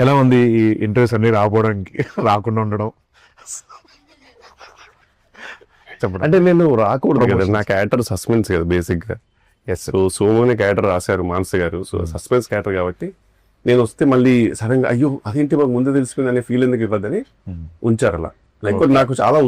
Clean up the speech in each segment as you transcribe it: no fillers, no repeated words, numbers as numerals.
ఎలా ఉంది ఈ ఇంటర్వ్యూస్ అన్ని రాకపోవడానికి రాకుండా ఉండడం? చెప్పండి. అంటే నేను రాకూడదు కదా, నా క్యారెక్టర్ సస్పెన్స్ కదా బేసిక్ గా. సో సోమని క్యారెక్టర్ రాశారు మానస గారు, సో సస్పెన్స్ క్యారెక్టర్ కాబట్టి నేను వస్తే మళ్ళీ సడన్ గా అయ్యో అదేంటి మాకు ముందు తెలిసిపోయింది అనే ఫీల్ ఎందుకు ఇవ్వద్దని ఉంచారు అలా. లేకపోతే నాకు చాలా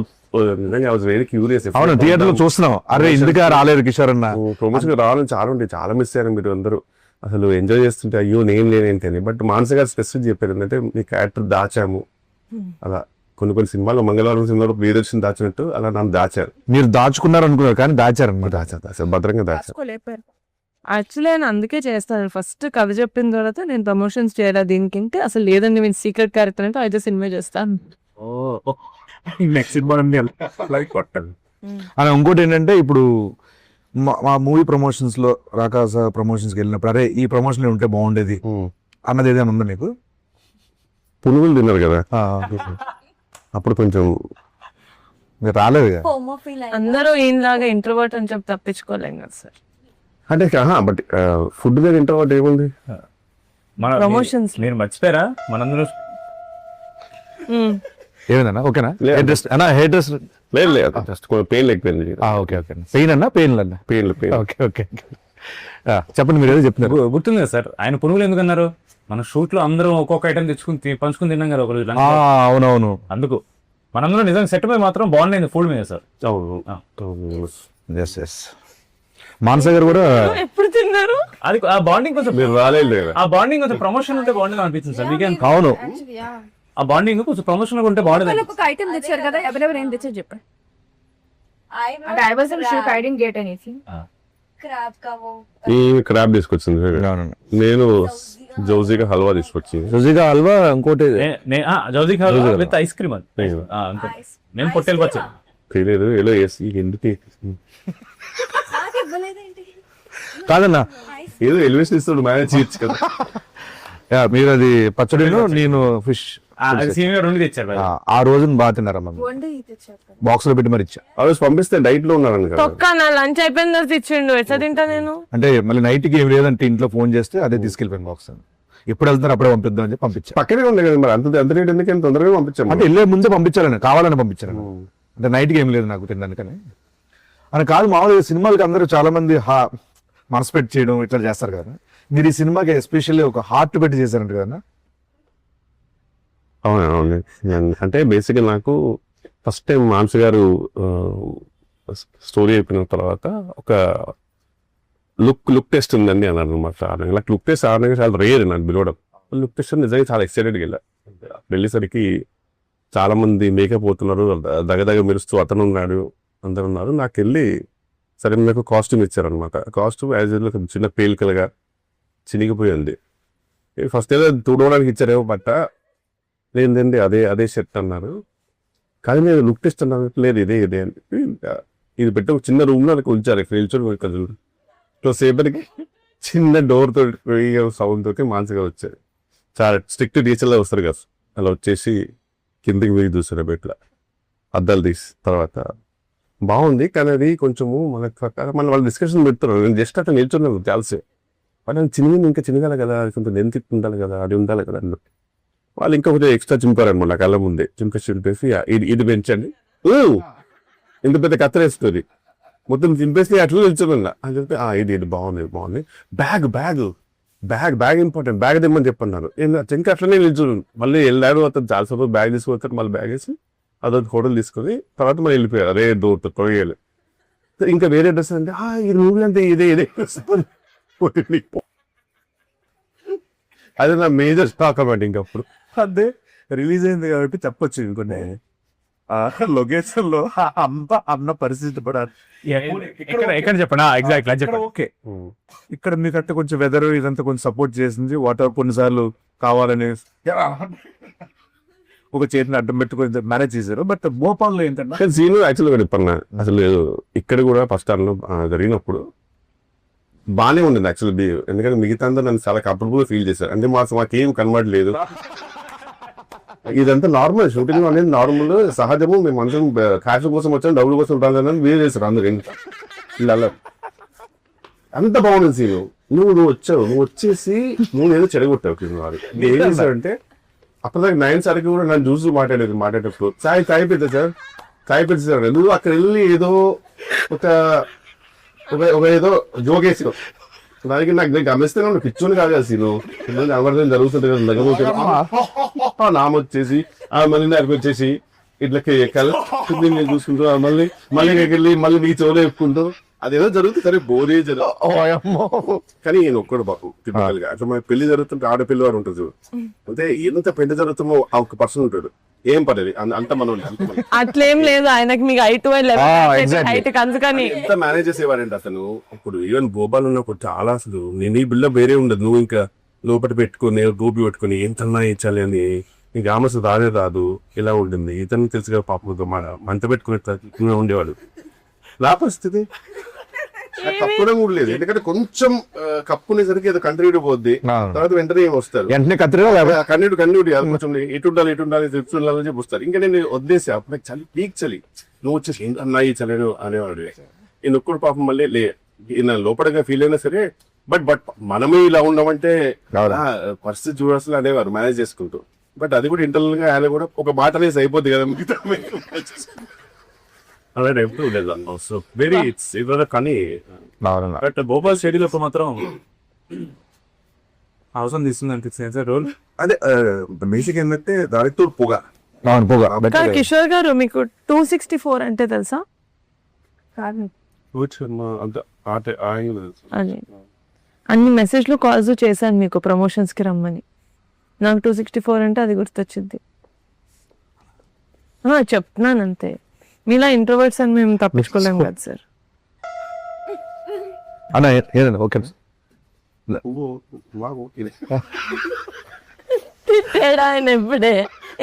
నిజంగా వెరీ క్యూరియస్. అవును, థియేటర్ లో చూస్తున్నాం, అరే ఎందుకు రాలేదు కిషోర్ అన్న ప్రమోషన్ రావాలని చాలా ఉంటాయి, చాలా మిస్ అయ్యారు మీరు అందరూ. అసలు ఎంజాయ్ చేస్తుంటే అయ్యో నేను లేనేంటి అని. బట్ మానస గారు స్పెసిఫిక్ చెప్పారు ఏంటంటే మీ క్యారెక్టర్ దాచాము అలా. కొన్ని సినిమాలు మంగళవారం సినిమాలో ప్రియదర్శన్ దాచినట్టు అలా నన్ను దాచారు. మీరు దాచుకున్నారు అనుకున్నారు కానీ దాచారు అనమాట. దాచారు భద్రంగా దాచారు. యాక్చువల్లీ నేను అందుకే చేస్తాను. ఫస్ట్ కథ చెప్పిన తర్వాత నేను ప్రమోషన్స్ చేయాలి దీనికి, అంటే అసలు లేదండి నేను సీక్రెట్ క్యారెక్టర్ అంటే అయితే సినిమా చేస్తాను. నెక్స్ట్ సినిమా కొట్టాలి. అని ఇంకోటి ఏంటంటే ఇప్పుడు మా మూవీ ప్రమోషన్స్ లో రాకాస ప్రమోషన్స్ కి వెళ్ళినప్పుడు అరే ఈ ప్రమోషన్ ఉంటే బాగుండేది అన్నది ఏదైనా ఉందా మీకు? పునుగులు తిన్నారు కదా అప్పుడు కొంచెం మీరు రాలేదు కదా. అందరూ ఈయనలాగా ఇంట్రోవర్ట్ అని చెప్పి తప్పించుకోలేం కదా సార్. అంటే బట్ ఫుడ్ మీద ఇంటర్వాట్ ఏముంది ప్రమోషన్స్ మీరు మర్చిపోయారా మనందరూ ఏమైందన్నా ఓకేనా? హెయిర్ డ్రెస్ అన్నా, హెయిర్ డ్రెస్ లేదు లేదు జస్ట్ పెయిన్ లేకపోయింది. ఓకే ఓకే, పెయిన్ అన్నా పెయిన్ అన్నా పెయిన్ ఓకే ఓకే. చెప్పండి మీరు ఏదో చెప్తున్నారు. గుర్తుంది కదా సార్ ఆయన పునుగులు ఎందుకు అన్నారు? మన షూట్ లో అందరం ఒక్కొక్క ఐటమ్ తెచ్చుకుని పంచుకుని తిన్నాం కదా ఒకరోజు. అవునవును, అందుకు మనందరూ నిజంగా సెట్ పై మాత్రం బాగుండేది ఫుడ్ మీద సార్. మానస గారు కూడా ఎప్పుడు తిన్నారు? అది ఆ బాండింగ్ కొంచెం మీరు రాలేదు. ఆ బాండింగ్ కొంచెం ప్రమోషన్ ఉంటే బాగుండేది అనిపించింది సార్ మీకేం? అవును, ఆ బాండింగ్ కొంచెం ప్రమోషన్ ఉంటే బాగుండేది. ఒక ఐటమ్ తెచ్చారు కదా, ఎవరెవరు ఏం తెచ్చారు చెప్పండి. అంటే I wasn't sure, I didn't get anything. ఈ క్రాబ్ తీసుకొచ్చింది, నేను జౌజీగా హల్వా తీసుకొచ్చింది. రుచిగా హల్వా, ఇంకోటి జౌజీ విత్ ఐస్ క్రీమ్ అది. నేను పొట్టేలు పచ్చడి తెలియదు ఏదో వేసి ఎందుకు కాదన్నా ఏదో ఎలివేషన్ ఇస్తాడు మేనేజ్ చేయొచ్చు కదా. మీరు అది పచ్చడిలో నేను ఫిష్ రెండు తెచ్చారు. ఆ రోజున బాగా తిన్నారమ్మా, బాక్స్ లో పెట్టి మరి ఇచ్చా. ఆ రోజు పంపిస్తే డైట్ లో ఉన్నాను కదా. తొక్క నా లంచ్ అయిపోయిన తర్వాత ఇచ్చిండు, ఎట్లా తింటా నేను? అంటే మళ్ళీ నైట్ కి ఏం లేదంటే ఇంట్లో ఫోన్ చేస్తే అదే తీసుకెళ్ళిపోయాను బాక్స్. ఎప్పుడు వెళ్తున్నారు అప్పుడే పంపిద్దాం అని పంపించా. పక్కనే ఉంది కదా మరి, అంత రేట్ ఎందుకు తొందరగా పంపించాము. అంటే వెళ్ళే ముందే పంపించాలని, కావాలని పంపించాను. అంటే నైట్ కి ఏం లేదు నాకు తినడానికని అని కాదు. మామూలుగా సినిమాలకి అందరూ చాలా మంది మనసు పెట్టి చేయడం ఇట్లా చేస్తారు కదా, మీరు ఈ సినిమాకి ఎస్పెషల్లీ ఒక హార్ట్ పెట్టి చేశారంట కదా? అవును, అంటే బేసిక్గా నాకు ఫస్ట్ టైం మానస గారు స్టోరీ అయిపోయిన తర్వాత ఒక లుక్ టెస్ట్ ఉందండి అన్నారు అనమాట. నాకు లుక్ టెస్ట్ ఆడడానికి చాలా రేర్ నన్ను పిలవడం. లుక్ టెస్ట్ నిజంగా చాలా ఎక్సైటెడ్గా వెళ్ళా. వెళ్ళేసరికి చాలా మంది మేకప్ పోతున్నారు, దగ్గర మెరుస్తూ అతను ఉన్నాడు, అందరు ఉన్నారు. నాకు వెళ్ళి సరే నాకు కాస్ట్యూమ్ ఇచ్చారనమాట. కాస్ట్యూమ్ యాజ్ యూజువల్ చిన్న పేలికలుగా చినిగిపోయింది. ఫస్ట్ ఏదో తుడవడానికి ఇచ్చారేమో బట్ట, లేదండి అదే షర్ట్ అన్నారు. కానీ నేను లుక్ టెస్ట్ అన్నాను, లేదు ఇదే అని చెప్పి ఇది పెట్టి ఒక చిన్న రూమ్ లో నాకు ఉంచారు. ఇక్కడ సేపటికి చిన్న డోర్ తోటి సౌండ్ తోటి మానసిగా వచ్చారు. చాలా స్ట్రిక్ట్ టీచర్లా వస్తారు కదా, అలా వచ్చేసి కిందికి పోయి చూసారు బెట్ల అద్దాలు తీసి. తర్వాత బాగుంది కానీ అది కొంచెము మన వాళ్ళు డిస్కషన్ పెడుతున్నారు. నేను జస్ట్ అట్లా నిల్చున్నాను తెలిసే, వాళ్ళు చినిగింది ఇంకా చినగాలి కదా, అది కొంచెం లెంత్ ఉండాలి కదా, అది ఉండాలి కదా అన్న. వాళ్ళు ఇంకా కొంచెం ఎక్స్ట్రా చింపారనమాట నా కళ్ళ ముందే. చింపేసి ఇది పెంచండి, ఇంత పెద్ద కత్తరేస్తుంది మొత్తం చింపేసి అట్లా నిల్చున్నా అని చెప్పి ఇది బాగుంది. బ్యాగ్ ఇంపార్టెంట్, బ్యాగ్ తెమ్మని చెప్పన్నారు. ఇంకా అట్లనే నిల్చున్నాను. మళ్ళీ వెళ్ళాడు అతను చాలాసేపు బ్యాగ్ తీసుకొస్తారు, మళ్ళీ బ్యాగ్ వేసి అదొక హోటల్ తీసుకొని తర్వాత మళ్ళీ వెళ్ళిపోయారు. అదే డోర్ తొలగేయాలి. ఇంకా వేరే డ్రెస్ అంటే ఈ మూవీ అంటే ఇదే అదే నా మేజర్ స్టాక్ అన్నమాట. ఇంకప్పుడు అదే రిలీజ్ అయింది కాబట్టి చెప్పొచ్చు. ఇంకొన్ని లొకేషన్ లో అన్న పరిస్థితి పడాలి. ఎక్కడ చెప్పండి ఎగ్జాక్ట్ ఓకే, ఇక్కడ మీకంటే కొంచెం వెదర్ ఇదంతా కొంచెం సపోర్ట్ చేసింది. వాటర్ కొన్నిసార్లు కావాలని ఒక చేతిని అడ్డం పెట్టుకుని మేనేజ్ చేశారు. బట్ భోపాల్లో ఏంటంటే సీన్ యాక్చువల్గా చెప్పన్నా అసలు ఇక్కడ కూడా ఫస్ట్ టైంలో జరిగినప్పుడు బాగానే ఉండేది యాక్చువల్లీ. ఎందుకంటే మిగతా అందరూ నన్ను చాలా కంఫర్టబుల్ గా ఫీల్ చేశారు. అంటే మాకేం కనబడలేదు, ఇదంతా నార్మల్ షూటింగ్ అనేది నార్మల్ సహజము. మేము అందరం క్యాష్ కోసం వచ్చాం, డబ్బుల కోసం రాదని వేరు చేశారు అందరూ. ఇలా అంత బాగుంది సీను. నువ్వు వచ్చేసి నువ్వు ఏదో చెడగొట్టావు కింద వారు ఏం చేశాడంటే అప్పటిదాకా 9 సార్కి కూడా నన్ను చూసి మాట్లాడేటప్పుడు సాయి పెద్ద సార్ నువ్వు అక్కడ వెళ్ళి ఏదో ఒక ఏదో జోకేసి దానికి నాకు గమనిస్తే నువ్వు పిచ్చోని కాదు కదా నువ్వు అమర్థం జరుగుతుంది కదా నామ వచ్చేసి మళ్ళీ నాకు వచ్చేసి ఇట్లకి ఎక్కాలి నేను చూసుకుంటూ మళ్ళీ వెళ్ళి మళ్ళీ నీ చెవులో చెప్పుకుంటూ అదేదో జరుగుతుంది సరే బోరే జరుగుతుంది కానీ నేను ఒక్కడు బాబు typical గా అట్లా మన పెళ్లి జరుగుతుంటే ఆడపిల్ల వారు ఉంటుంది చూడు అంటే ఎంత పెళ్లి జరుగుతుందో ఆ ఒక పర్సన్ ఉంటాడు ఏం పడేది అంత మనం అట్లేం లేదు ఆయనకి మీకు హైట్ హైట్ అందుకని ఎంత మేనేజ్ చేసేవారండి అతను ఇప్పుడు ఈవెన్ గోపాల్ ఉన్నప్పుడు చాలా అసలు నేను ఈ బిల్డ వేరే ఉండదు నువ్వు ఇంకా లోపల పెట్టుకుని గోపి పెట్టుకుని ఎంతన్నా ఇచ్చాలి అని ఇంకా ఆమె అసలు రానే రాదు ఇలా ఉంటుంది ఇతను తెలుసుగా పాపం మంట పెట్టుకునే ఉండేవాడు నా పరిస్థితి కప్పుడం కూడా లేదు ఎందుకంటే కొంచెం కప్పునేసరికి ఏదో కంటిన్యూ పోద్ది తర్వాత వెంటనే వస్తారు వెంటనే కత్తిరి కన్నీడు కొంచెం ఎటు ఉండాలి అని చెప్పి వస్తారు ఇంకా నేను వద్దేసి అప్పుడు చలి పీక్ చలి నువ్వు వచ్చేసి ఏంటన్నా ఈ చలేను అనేవాడు నేను ఒక్కడు పాపం మళ్ళీ లోపలగా ఫీల్ అయినా సరే బట్ మనమే ఇలా ఉన్నామంటే పరిస్థితి చూడాల్సిన అనేవారు మేనేజ్ చేసుకుంటూ బట్ అది కూడా ఇంటర్నల్ గా ఆయన కూడా ఒక మాట అనేసి అయిపోద్ది కదా మిగతా అలా ఎప్పుడు ఉండేది సో వెరీ ఇట్స్ ఇవాళ కానీ బట్ భోపాల్ స్టేడియంలో మాత్రం అవసరం తీస్తుంది అనిపిస్తుంది రోల్ అదే బేసిక్ ఏంటంటే దానితో పొగ కానీ కిషోర్ గారు మీకు 264 అంటే తెలుసా అది అన్ని మెసేజ్లు కాల్స్ చేశాను మీకు ప్రమోషన్స్ కి రమ్మని నాకు 264 అంటే అది గుర్తొచ్చింది చెప్తున్నాను అంతే మీలా ఇంట్రోవర్ట్స్ అని మేము తప్పించుకోలేము కదా సార్ అన్న ఏదన్నా ఓకే ఆయన ఎప్పుడే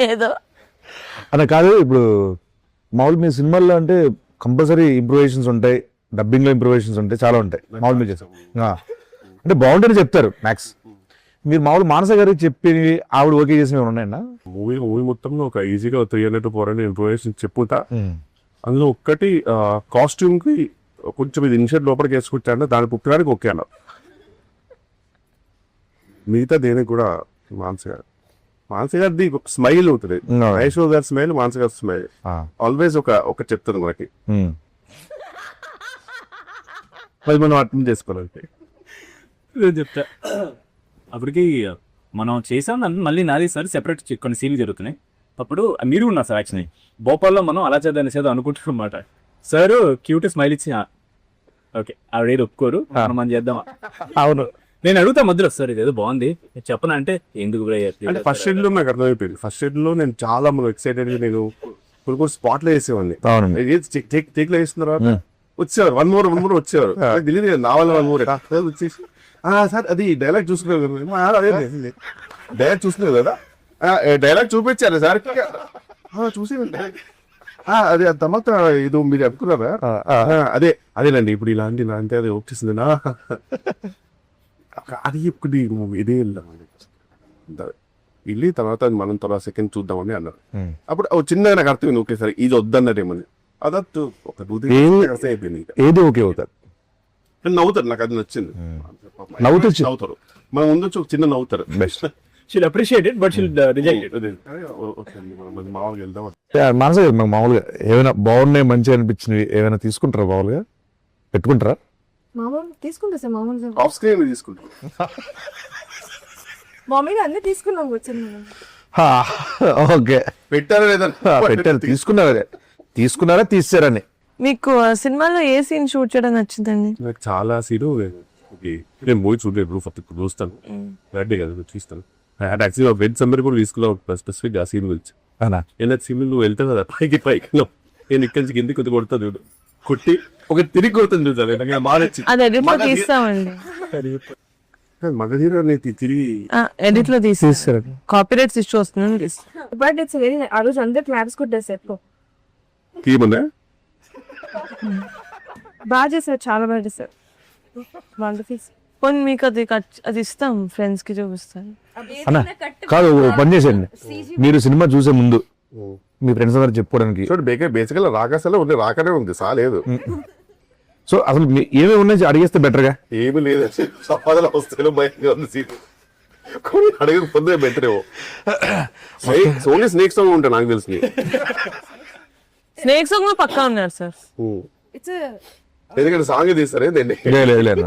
ఏదో అన్న కాదు ఇప్పుడు మామూలు మీ సినిమాల్లో అంటే కంపల్సరీ ఇంప్రూవేషన్స్ ఉంటాయి డబ్బింగ్ లో ఇంప్రూవేషన్స్ ఉంటాయి చాలా ఉంటాయి మామూలు మీరు చేస్తాం అంటే బాగుంటుంది చెప్తారు మ్యాక్స్ మీరు మామూలు మానస గారికి చెప్పి ఆవిడ ఓకే చేసి ఉన్నాయన్నా మూవీ మొత్తంలో ఒక ఈజీగా 300 to 400 ఇంప్రూవేషన్ చెప్పుతా అందులో ఒక్కటి కాస్ట్యూమ్ కి కొంచెం ఇది ఇన్షర్ట్ లోపలికి వేసుకుంటాను దాని పుట్టడానికి ఓకే అన్న మిగతా దేనికి కూడా మానస గారిది స్మైల్ ఉంటుంది ఐశ్వర్య గారి స్మైల్ మానస గారి స్మైల్ ఆల్వేస్ ఒక చెప్తుంది మనకి అది మనం అర్థం చేసుకోవాలంటే చెప్తా అప్పటికి మనం చేసాం మళ్ళీ నాది సార్ సెపరేట్ కొన్ని సీన్లు జరుగుతున్నాయి అప్పుడు మీరు ఉన్నారు సార్ యాక్చువల్లీ భోపాల్లో మనం అలా చేద్దాం చేద్దాం అనుకుంటున్నాం అన్నమాట సార్ క్యూట్ స్మైల్ ఇచ్చి ఓకే ఆవిడ ఒప్పుకోరు మనం చేద్దాం అవును నేను అడుగుతా మధ్యలో సార్ ఇదేదో బాగుంది చెప్పనా అంటే ఎందుకు అంటే ఫస్ట్ షెడ్ లో నాకు అర్థమైపోయింది ఫస్ట్ షెడ్ లో నేను చాలా ఎక్సైటెడ్ నేను కొన్ని స్పాట్ లో వేసేవాడిని టేక్ లో వేసిన తర్వాత వచ్చేవారు వన్ మోర్ వచ్చేవారు తెలియదు నా వల్ల వన్ మోర్ వచ్చేసి సార్ అది డైలాగ్ చూసుకున్నారు డైలాగ్ చూసుకున్నారు కదా డైలాగ్ చూపించారు సార్ చూసి అదే తర్వాత ఇది మీరు అనుకున్నారా అదేనండి ఇప్పుడు ఇలాంటి అది వచ్చేసింది అది ఇప్పుడు ఇదే వెళ్ళి తర్వాత మనం తర్వాత సెకండ్ చూద్దామని అన్నారు అప్పుడు చిన్నగా నాకు అర్థమైంది ఓకే సార్ ఇది వద్దన్నారేమని అదట్టు ఒక అయిపోయింది ఏది ఓకే అవుతారు నవ్వుతారు నాకు అది నచ్చింది నవ్వుతారు మన ముందు ఒక చిన్న నవ్వుతారు best she'll appreciate it but she'll reject it మామూలుగా వెళ్దాం మనసు మాకు మామూలుగా ఏమైనా బాగున్నాయి మంచిగా అనిపించినవి ఏమైనా తీసుకుంటారా మామూలుగా పెట్టుకుంటారా తీసుకుంటా సార్ మామూలుగా ఆఫ్ స్క్రీన్ తీసుకుంటాం మామూలుగా అన్ని తీసుకున్నాం వచ్చాను ఓకే పెట్టారా లేదా పెట్టారు తీసుకున్నారా తీసారని మీకు సినిమాలో ఏ సీన్ షూట్ చేయడం నచ్చిందండి నాకు చాలా సీను నేను మూవీ చూడలేదు ఇప్పుడు చూస్తాను బర్త్డే కదా చూస్తాను యాక్చువల్లీ వెజ్ సమ్మర్ కూడా తీసుకున్నావు స్పెసిఫిక్ ఆ సీన్ గురించి ఏదైనా సీన్ నువ్వు వెళ్తావు కదా పైకి నేను ఇక్కడి నుంచి కిందికి కొద్ది కొడతా చూడు కొట్టి ఒక తిరిగి కొడుతుంది చూసాను మగధీర తిరిగి ఎడిట్ లో తీసేస్తారు కాపీరైట్స్ ఇష్యూ వస్తుంది బట్ ఇట్స్ వెరీ ఆ రోజు అందరు క్లాప్స్ కొట్టారు సెట్ లో ఏమన్నా బాగా చేశారు చాలా బాగా చేశారు పోనీ మీకు అది ఇస్తాం ఫ్రెండ్స్ కి చూపిస్తాను అన్న కాదు పని చేసేయండి మీరు సినిమా చూసే ముందు మీ ఫ్రెండ్స్ అందరూ చెప్పుకోవడానికి బేసికల్ రాకాసలో ఉంది రాకనే ఉంది సాలేదు సో అసలు ఏమేమి ఉన్నాయి అడిగేస్తే బెటర్గా. ఏమి లేదు, సంపాదన వస్తే భయంగా ఉంది సీన్. కొన్ని అడగకపోతే బెటర్ ఏమో. ఓన్లీ స్నేక్ సాంగ్ ఉంటాయి నాకు తెలిసి. స్నేక్ సాంగ్ పక్కా ఉన్నారు సార్. It's a ఎందుకంటే సాంగ్ తీస్తారే దాన్ని. లేదు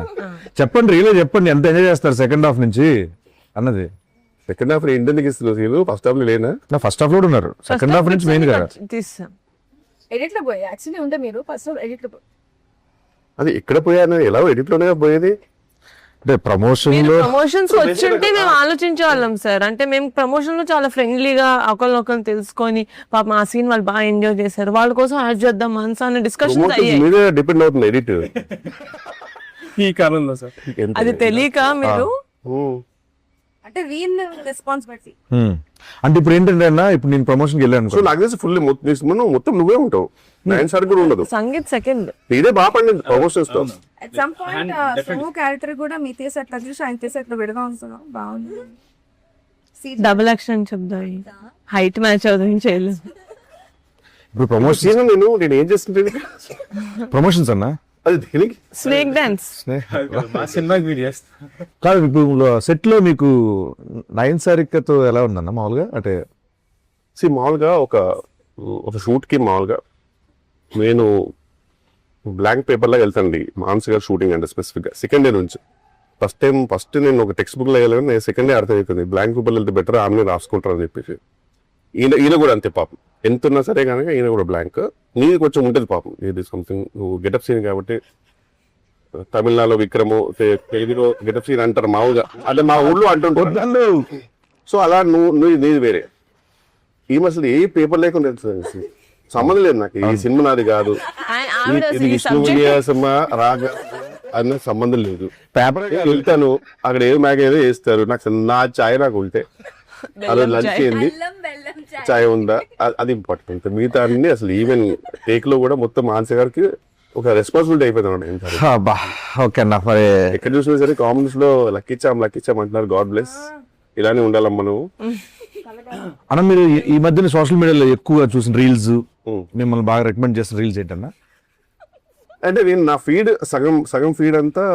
చెప్పండి, రియల్ చెప్పండి ఎంత ఎంజాయ్ చేస్తారు సెకండ్ హాఫ్ నుంచి అన్నది. సెకండ్ హాఫ్ ఇండియన్కి ఇస్తున్నారు సీన్, ఫస్ట్ హాఫ్ లో లేనా? నా ఫస్ట్ హాఫ్ లో కూడా ఉన్నారు, సెకండ్ హాఫ్ నుంచి మెయిన్ గా తీస్తాం. edit లో పోయి యాక్చువల్లీ ఉంటే మీరు ఫస్ట్ ఎడిట్ లో అది ఎక్కడ పోయాను, ఎలా ఎడిట్ లోనే పోయేది. అంటే ప్రమోషన్ లో ప్రమోషన్స్ వచ్చింటే మేము ఆలోచించే వాళ్ళం సార్. అంటే మేము ప్రమోషన్ లో చాలా ఫ్రెండ్లీగా ఒకరినొకరు తెలుసుకొని పాప ఆ సీన్ వాళ్ళు బాగా ఎంజాయ్ చేశారు, వాళ్ళ కోసం యాడ్ చేద్దాం మనసు అనే డిస్కషన్స్ అయ్యాయి. మీదే డిపెండ్ అవుతుంది ఎడిట్ ఈ కాలంలో సార్. అది తెలియక మీరు అంటే రీల్ రెస్పాన్సిబిలిటీ. అంటే ఇప్పుడు ఏంటంటే అన్న, ఇప్పుడు నేను ప్రమోషన్కి వెళ్ళాను సో నాకు తెలిసి ఫుల్ మొత్తం నువ్వే ఉంటావు, నైన్ సార్ కూడా ఉండదు. సంగీత్ సెకండ్ ఇదే బాగా పండింది ప్రమోషన్స్ తో. At some point Somu character కూడా మీ తీసి అట్లా చూసి ఆయన తీసి అట్లా విడగా ఉంటున్నాం, బాగుంది. డబుల్ యాక్షన్ చెప్దాం, హైట్ మ్యాచ్ అవుతుంది చేయలేదు. ఇప్పుడు ప్రమోషన్ సీన్ నేను ఏం చేస్తుంటే ప్రమోషన్స్ అన్న అది దేనికి స్నేక్ డాన్స్ మా సినిమాకి మీరు చేస్తారు. కాదు. ఇప్పుడు సెట్ లో మీకు నయన్ సారికతో ఎలా ఉందన్న మామూలుగా? అంటే మామూలుగా ఒక షూట్ కి మామూలుగా నేను బ్లాంక్ పేపర్ లాగా వెళ్తానండి. మానస్ గారు షూటింగ్ అంటే స్పెసిఫిక్ గా సెకండ్ డే నుంచి ఫస్ట్ నేను ఒక టెక్స్ట్ బుక్ లో వెళ్ళాను, నేను సెకండ్ డే అర్థమవుతుంది బ్లాంక్ పేపర్ వెళ్తే బెటర్, ఆమె రాసుకుంటారు అని చెప్పేసి. ఈయన కూడా అంతే పాపం, ఎంత ఉన్నా సరే కనుక ఈయన కూడా బ్లాంక్. నీది కొంచెం ఉంటుంది పాపం, ఇది సంథింగ్ నువ్వు గెటప్ సీన్ కాబట్టి. తమిళనాడులో విక్రము, తెలుగులో గెటప్ సీన్ అంటారు మామూలుగా, అంటే మా ఊళ్ళో అంటుంటారు. సో అలా నువ్వు నీది వేరే. ఈమె అసలు ఏ పేపర్ లేకుండా వెళ్తుంది, సంబంధం లేదు నాకు, ఈ సినిమా నాది కాదు, ఇది విష్ణు సినిమా రాగా అన్న సంబంధం లేదు. పేపర్ వెళ్తాను, అక్కడ ఏదో మ్యాగ్ ఏదో వేస్తారు, నాకు నా ఛాయ్ నాకు ఉంటే అదే లంచ్ ఏంది ఛాయ్ ఉందా అది ఇంపార్టెంట్. మిగతా అన్ని అసలు ఈవెన్ టేక్ లో కూడా మొత్తం మానస గారికి ఒక రెస్పాన్సిబిలిటీ అయిపోయింది. ఓకే అన్న, మరి ఎక్కడ చూసినా సరే కామెంట్స్ లో లక్కిచ్చాం అంటున్నారు. గాడ్ బ్లెస్, ఇలానే ఉండాలమ్మా నువ్వు. అన్న మీరు ఈ మధ్యన సోషల్ మీడియాలో ఎక్కువ చూసిన రీల్స్, మిమ్మల్ని బాగా రికమెండ్ చేసిన రీల్స్ ఏంటన్నా? అంటే నేను నా ఫీడ్ సగం ఫీడ్ అంతా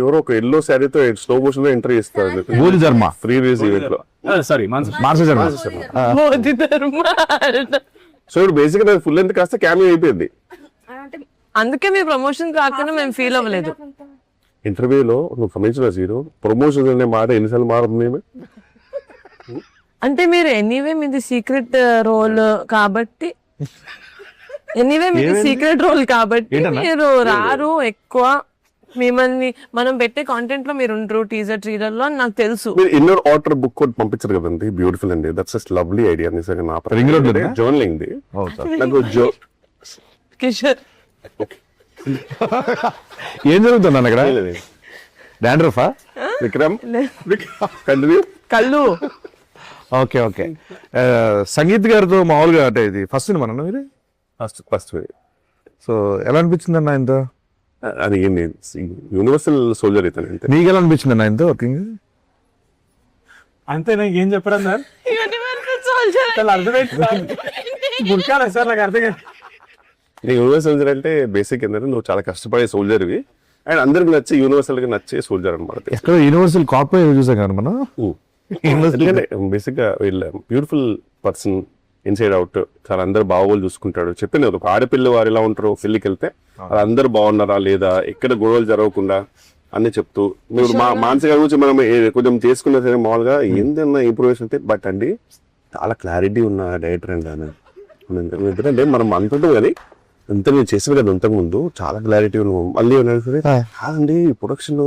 ఎవరో ఒక ఎల్లో శారీతో స్లో మోషన్ లో ఎంటర్ చేస్తారు బోధి ధర్మ ఫ్రీ రిలీజ్ ఈవెంట్ లో. సారీ మానస శర్మ. బోధి ధర్మ. సో ఇప్పుడు బేసిక్ గా ఫుల్ లెంత్ కాస్త క్యామియో అయిపోయింది. అందుకే మీ ప్రమోషన్ కాకుండా మేము ఫీల్ అవ్వలేదు. ఇంటర్వ్యూలో నువ్వు గమనించిన జీరో ప్రమోషన్ అనే మాట ఎన్నిసార్లు మారుతుంది. అంటే మీరు ఎనీవే మీది సీక్రెట్ రోల్ కాబట్టి మీరు రారు ఎక్కువ, మిమ్మల్ని మనం పెట్టే కాంటెంట్ లో మీరు ఉండరు టీజర్ ట్రీలర్ లో అని నాకు తెలుసు. మీరు ఇన్నర్ ఆర్డర్ బుక్ కూడా పంపించారు కదండి, బ్యూటిఫుల్ అండి. దట్స్ జస్ట్ లవ్లీ ఐడియా నిజంగా. నా జర్నలింగ్ ది నాకు కిషోర్ ఏం జరుగుతుంది అన్న ఇక్కడ? డాండ్రఫా విక్రమ్ కంటిన్యూ కళ్ళు. ఓకే సంగీత్ గారితో మామూలుగా అంటే ఇది ఫస్ట్ సినిమా అన్న మీరు? ఫస్ట్ సో ఎలా అనిపించింది అన్న ఇంత? అది యూనివర్సల్ సోల్జర్ అయితే అంతే. మీకు ఎలా అనిపించింది అన్న ఇంత వర్కింగ్? అంతే, నాకు ఏం చెప్పడం సార్, అర్థమైంది సార్ నాకు అర్థం కాదు. యూనివర్సల్ సోల్జర్ అంటే బేసిక్ ఏంటంటే నువ్వు చాలా కష్టపడే సోల్జర్వి అండ్ అందరికి నచ్చే యూనివర్సల్ గా నచ్చే సోల్జర్ అనమాట. ఎక్కడ యూనివర్సల్ కాపీ చూసాం కదా మనం. బేసిక్ గా వీళ్ళ బ్యూటిఫుల్ పర్సన్ ఇన్సైడ్ అవుట్, చాలా అందరు బాగోలు చూసుకుంటాడు. చెప్పింది ఒక ఆడపిల్ల వారు ఎలా ఉంటారో పెళ్లికి వెళ్తే అందరు బాగున్నారా లేదా, ఎక్కడ గొడవలు జరగకుండా అన్ని చెప్తూ. మీరు మానసిక గురించి మనం కొంచెం చేసుకున్నా సరే మామూలుగా ఏందన్నా ఇంప్రూవేషన్ అంటే, బట్ అండి చాలా క్లారిటీ ఉన్న డైరెక్టర్ అండి అని. ఎందుకంటే మనం అనుకుంటాం కానీ అంత నేను చేసాను కదా ఇంతకు ముందు, చాలా క్లారిటీ ఉన్నాం. మళ్ళీ కాదండి ప్రొడక్షన్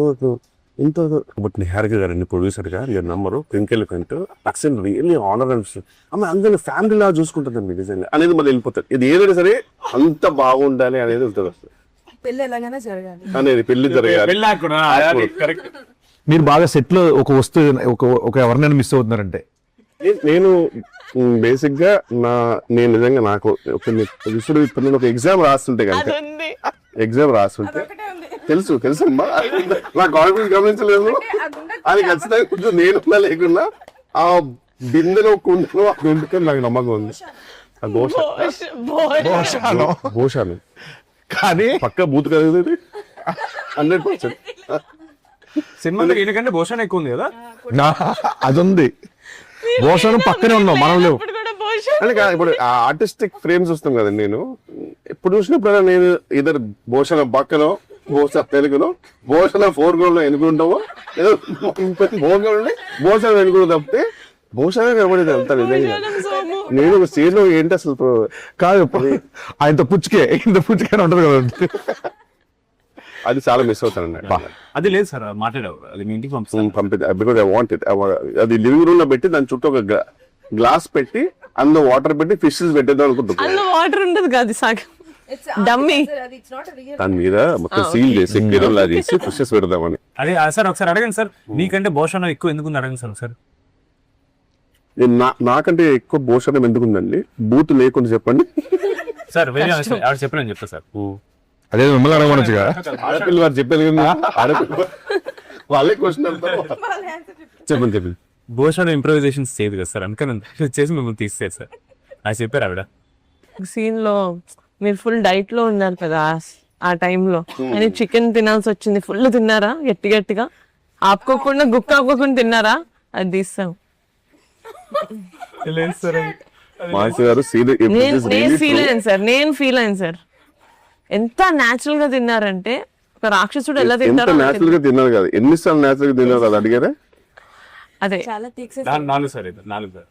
ఇంత బట్ నిహారిక గారండి ప్రొడ్యూసర్ గా మీరు నమ్మరు, ట్వింకిల్ కంటూ అక్సెంట్ రియల్లీ ఆనర్ అనిపిస్తుంది. ఆమె అందరినీ ఫ్యామిలీ లా చూసుకుంటుందండి నిజంగా అనేది మళ్ళీ వెళ్ళిపోతారు. ఇది ఏదైనా సరే అంత బాగుండాలి అనేది ఉంటుంది వస్తుంది పెళ్లి ఎలాగైనా జరగాలి అనేది, పెళ్లి జరగాలి. మీరు బాగా సెట్ లో ఒక వస్తువు ఒక ఎవరినైనా మిస్ అవుతున్నారంటే? నేను బేసిక్ గా నేను నిజంగా నాకు ఇప్పుడు నేను ఒక ఎగ్జామ్ రాస్తుంటే కనుక ఎగ్జామ్ రాస్తుంటే తెలుసమ్మా నా కాన్ఫిడెన్స్ గమనించలేదు అది ఖచ్చితంగా కొంచెం నేను లేకున్నా ఆ బిందెలో కుండలో నాకు నమ్మకం ఉంది. భోషాను కానీ పక్క బూత్ కదా ఇది 100%. సినిమాలో ఈయనకంటే భూషణ్ ఎక్కువ ఉంది కదా. అది ఉంది, భూషణం పక్కనే ఉన్నాం మనం లేవు. ఇప్పుడు కూడా భూషణ్ అంటే కాదు, ఇప్పుడు ఆర్టిస్టిక్ ఫ్రేమ్స్ చూస్తాం కదా, నేను ఇప్పుడు చూసినప్పుడు నేను ఇద్దరు భూషణ పక్కనో భూషణ తెలుగులో భూషణ ఫోర్గ్రౌండ్ లో ఎన్నుకుంటామో ఏదో ఫోర్గ్రౌండ్ భూషణ ఎన్నుకుంటూ తప్పితే భూషణ కనబడేది అంతా నిజంగా. నేను ఒక స్టేజ్ లో ఏంటి అసలు కాదు ఆయనతో పుచ్చుకే ఇంత పుచ్చుకే ఉంటది కదా. అది చాలా మిస్ అవుతాను. అది లేదు సార్, మాట్లాడావు అది మీ ఇంటికి పంపిస్తాను. Because I want it. అది లివింగ్ రూమ్ లో పెట్టి దాని చుట్టూ ఒక గ్లాస్ పెట్టి అందులో వాటర్ పెట్టి ఫిషెస్ పెట్టేద్దాం అనుకుంటున్నాను. అందులో వాటర్ ఉండదు కాదు, సగం డమ్మీ. దాని మీద మొత్తం సీల్ చేసి ఎక్కిరం లా చేసి ఫిషెస్ పెడదామని. అదే సార్ ఒకసారి అడగండి సార్, నీకంటే భూషణ్ ఎక్కువ ఎందుకు అడగండి సార్ ఒకసారి. నాకంటే ఎక్కువ భూషణం ఎందుకుందండి, బూత్ లేకుండా చెప్పండి సార్. వేరే ఆవిడ చెప్పలేని చెప్తా సార్. అదే మిమ్మల్ని అడగమనొచ్చుగా. ఆడపిల్ల వారు చెప్పారు కదా, ఆడపిల్ల వాళ్ళే క్వశ్చన్ చెప్పండి చెప్పండి. భూషణ్ ఇంప్రూవైజేషన్స్ చేయదు కదా సార్, అందుకని చేసి మిమ్మల్ని తీసేది సార్. అది చెప్పారు ఆవిడ. సీన్ లో మీరు ఫుల్ డైట్ లో ఉన్నారు కదా ఆ టైంలో, అని చికెన్ తినాల్సి వచ్చింది. ఫుల్ తిన్నారా గట్టి గట్టిగా, ఆపుకోకుండా గుక్క ఆపుకోకుండా తిన్నారా? అది తీస్తాం. మాసి గారు నేను ఫీల్ అయ్యాను సార్. ఎంత న్యాచురల్ గా తిన్నారంటే, ఒక రాక్షసుడు ఎలా ఎంత తింటారో నేచురల్ గా తిన్నారు కదా, ఎన్నిసార్లు నేచురల్ గా తిన్నారు కదా అడిగారా? అదే 4 సార్, ఇది 4 సార్.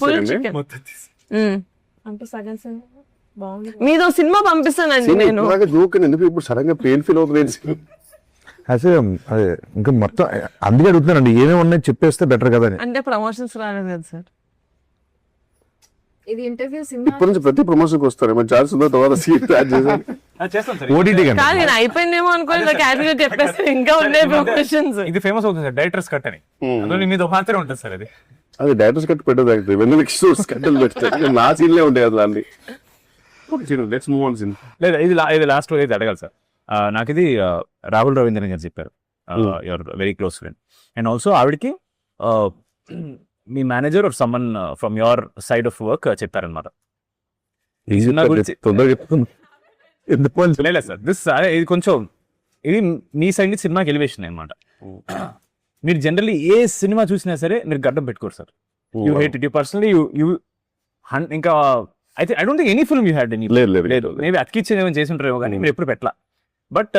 ఫుల్ చికెన్ అంటే సగం బాగుంది. మీదో సినిమా పంపిస్తానండి నేను. జోక్ ఎందుకు ఇప్పుడు సడన్ గా పెయిన్ ఫీల్ అవుతుంది. అదే అదే ఇంకా మొత్తం అందుకే అడుగుతున్నానండి, ఏమేమి ఉన్నాయి చెప్పేస్తే బెటర్ కదా అని. అంటే ప్రమోషన్స్ రాలేదు కదా సార్. ఇది ఇంటర్వ్యూ ఇప్పటి నుంచి ప్రతి ప్రమోషన్ కి వస్తారు, ఏమైనా ఛాన్స్ ఉందో తర్వాత సీట్ యాడ్ చేశాను. చేస్తాం సార్. ఓటీటీ కానీ కాదు, నేను అయిపోయిందేమో అనుకోని క్యాటగరీ చెప్పేస్తే ఇంకా ఉండే ప్రమోషన్స్. ఇది ఫేమస్ అవుతుంది సార్, డైరెక్టర్స్ కట్ అని. అందులో మీద మాత్రమే ఉంటుంది సార్ అది. అది డైరెక్టర్స్ కట్ పెట్టదు, వెన్నెల కిషోర్ కట్టలు పెడతారు. నా సీన్లే ఉంటాయి అసలు అన్ని. Let's move on scene. లేదా ఇది లాస్ట్ ఇది అడగాలి సార్. నాకు ఇది రాహుల్ రవీంద్రన్ గారు చెప్పారు, your very close friend. And also ఆవిడకి మీ manager or someone from your side of work చెప్పారనమాట. లేదు సార్, ఇది కొంచెం ఇది మీ సైడ్ నుంచి సినిమాకి ఎలివేషన్ అనమాట. మీరు జనరల్లీ ఏ సినిమా చూసినా సరే మీరు గడ్డం పెట్టుకోరు sir. You hate it, you personally you ఇంకా అయితే I don't think any film you had any. లేదు, మేబీ అతికిచ్చి ఏమైనా చేసి ఉంటారేమో కానీ మీరు ఎప్పుడు పెట్టలా. బట్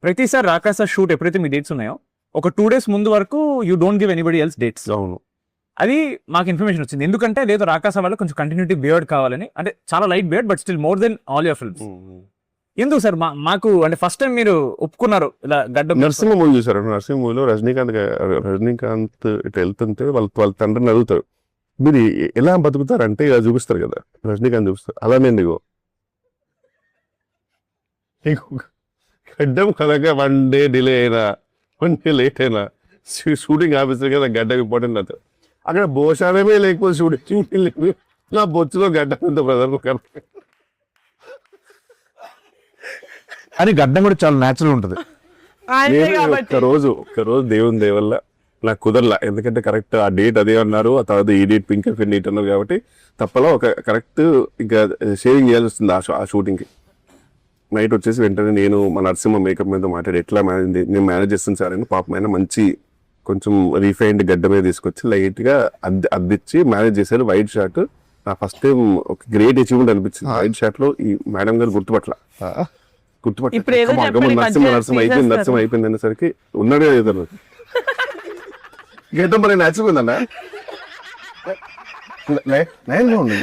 ప్రతిసారి రాకాస షూట్ ఎప్పుడైతే మీ డేట్స్ ఉన్నాయో ఒక 2 days ముందు వరకు you don't give anybody else dates. అవును, అది మాకు ఇన్ఫర్మేషన్ వచ్చింది. ఎందుకంటే లేదు రాకాస వల్ల కొంచెం కంటిన్యూటీ బియర్డ్ కావాలని, అంటే చాలా light beard but still more than all your films. ఎందుకు సార్ మాకు అంటే ఫస్ట్ టైం మీరు ఒప్పుకున్నారు ఇలా గడ్డ? నరసింహ మూవీ చూసారు. నరసింహ మూవీలో రజనీకాంత్ ఇట్లా వెళ్తుంటే వాళ్ళ తండ్రిని అడుగుతారు, మీరు ఎలా బతుకుతారంటే ఇలా చూపిస్తారు కదా, రజనీకాంత్ చూపిస్తారు. అలానే నీకు గడ్డం కదగా 1 day డిలే అయినా 1 day లేట్ అయినా షూటింగ్ ఆఫీసర్ కదా గడ్డం ఇంపార్టెంట్ అవుతుంది. అక్కడ భోషానమే లేకపోతే షూటింగ్ లేదు. నా బొచ్చులో గడ్డం ఎంత బ్రదర్ అని గడ్డం కూడా చాలా న్యాచురల్ ఉంటుంది. ఒక్కరోజు దేవుని దేవల్ల నాకు కుదరలా, ఎందుకంటే కరెక్ట్ ఆ డేట్ అదే అన్నారు, ఆ తర్వాత ఈ డేట్ పింక్ ఫిన్ డేట్ అన్నారు కాబట్టి తప్పలా ఒక కరెక్ట్ ఇంకా షేవింగ్ చేయాల్సి వస్తుంది ఆ షూటింగ్కి. నైట్ వచ్చేసి వెంటనే నేను మా నరసింహ మేకప్ మీద మాట్లాడి ఎట్లా నేను మేనేజ్ చేస్తాను సార్ అని పాపమైన మంచి కొంచెం రీఫైన్డ్ గడ్డ మీద తీసుకొచ్చి లైట్గా అద్దిచ్చి మేనేజ్ చేశారు. వైట్ షర్ట్ నా ఫస్ట్ టైం ఒక గ్రేట్ అచీవ్మెంట్ అనిపించింది. వైట్ షర్ట్ లో ఈ మేడం గారు గుర్తుపట్ల నరసింహ అయిపోయింది అనేసరికి ఉన్నాడే ఇద్దరు గీతం మరి న్యాచురల్ ఉందన్నా ఉంది